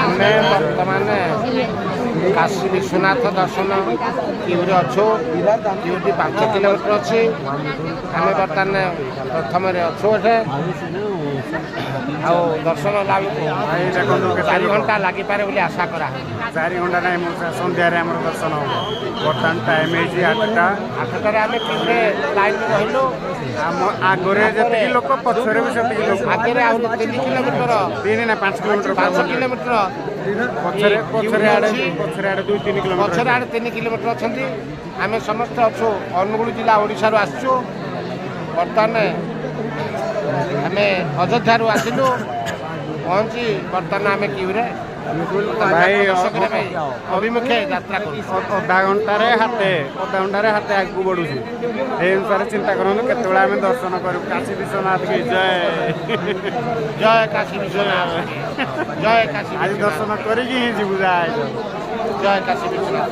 ଆମେ ବର୍ତ୍ତମାନ କାଶୀ ବିଶ୍ୱନାଥ ଦର୍ଶନ କ୍ୟୁରେ ଅଛୁ। କ୍ୟୁଟି 5 କିଲୋମିଟର ଅଛି। ଆମେ ବର୍ତ୍ତମାନ ପ୍ରଥମରେ ଅଛୁ ଏଠି। ଆଉ ଦର୍ଶନ ଲାଭକୁ 4 ଘଣ୍ଟା ଲାଗିପାରେ ବୋଲି ଆଶା କରା। 4 ଘଣ୍ଟା ନାହିଁ ମୁଁ ସନ୍ଧ୍ୟାରେ ଆମର ଦର୍ଶନ ହେବ। ବର୍ତ୍ତମାନ ଟାଇମ୍ ହେଇଛି 8ଟା। 8ଟାରେ ଆମେ କ୍ୟୁରେ ଲାଇନ୍ରେ ରହିଲୁ। ଆମ ଆଗରେ ଯେତିକି ଲୋକ ପଛରେ ବି ସେତିକି ଲୋକ। ଆଗରେ ଆହୁରି 3 କିଲୋମିଟର 3 ନା 5 କିଲୋମିଟର 5 କିଲୋମିଟର ପଛରେ ଆଡ଼େ 2-3 କିଲୋମିଟର ପଛରେ ଆଡ଼େ 3 କିଲୋମିଟର ଅଛନ୍ତି। ଆମେ ସମସ୍ତେ ଅଛୁ ଅନୁଗୁଳ ଜିଲ୍ଲା ଓଡ଼ିଶାରୁ ଆସିଛୁ। ବର୍ତ୍ତମାନ ଆମେ ଅଯୋଧ୍ୟାରୁ ଆସିଲୁ ପହଞ୍ଚି ବର୍ତ୍ତମାନ ଆମେ କ୍ୟୁରେ ଭାଇ ଅଭିମୁଖେ ଯାତ୍ରା କରୁଛୁ। ଅଧା ଘଣ୍ଟାରେ ହାତେ ଆଗକୁ ବଢ଼ୁଛୁ। ସେଇ ଅନୁସାରେ ଚିନ୍ତା କରନ୍ତୁ କେତେବେଳେ ଆମେ ଦର୍ଶନ କରିବୁ। କାଶୀ ବିଶ୍ୱନାଥ କି ଜୟ। ଜୟ କାଶୀ ବିଶ୍ୱନାଥ। ଜୟ କାଶୀ ଆଜି ଦର୍ଶନ କରିକି ହିଁ ଯିବୁ। ଜୟ କାଶୀ ବିଶ୍ୱନାଥ।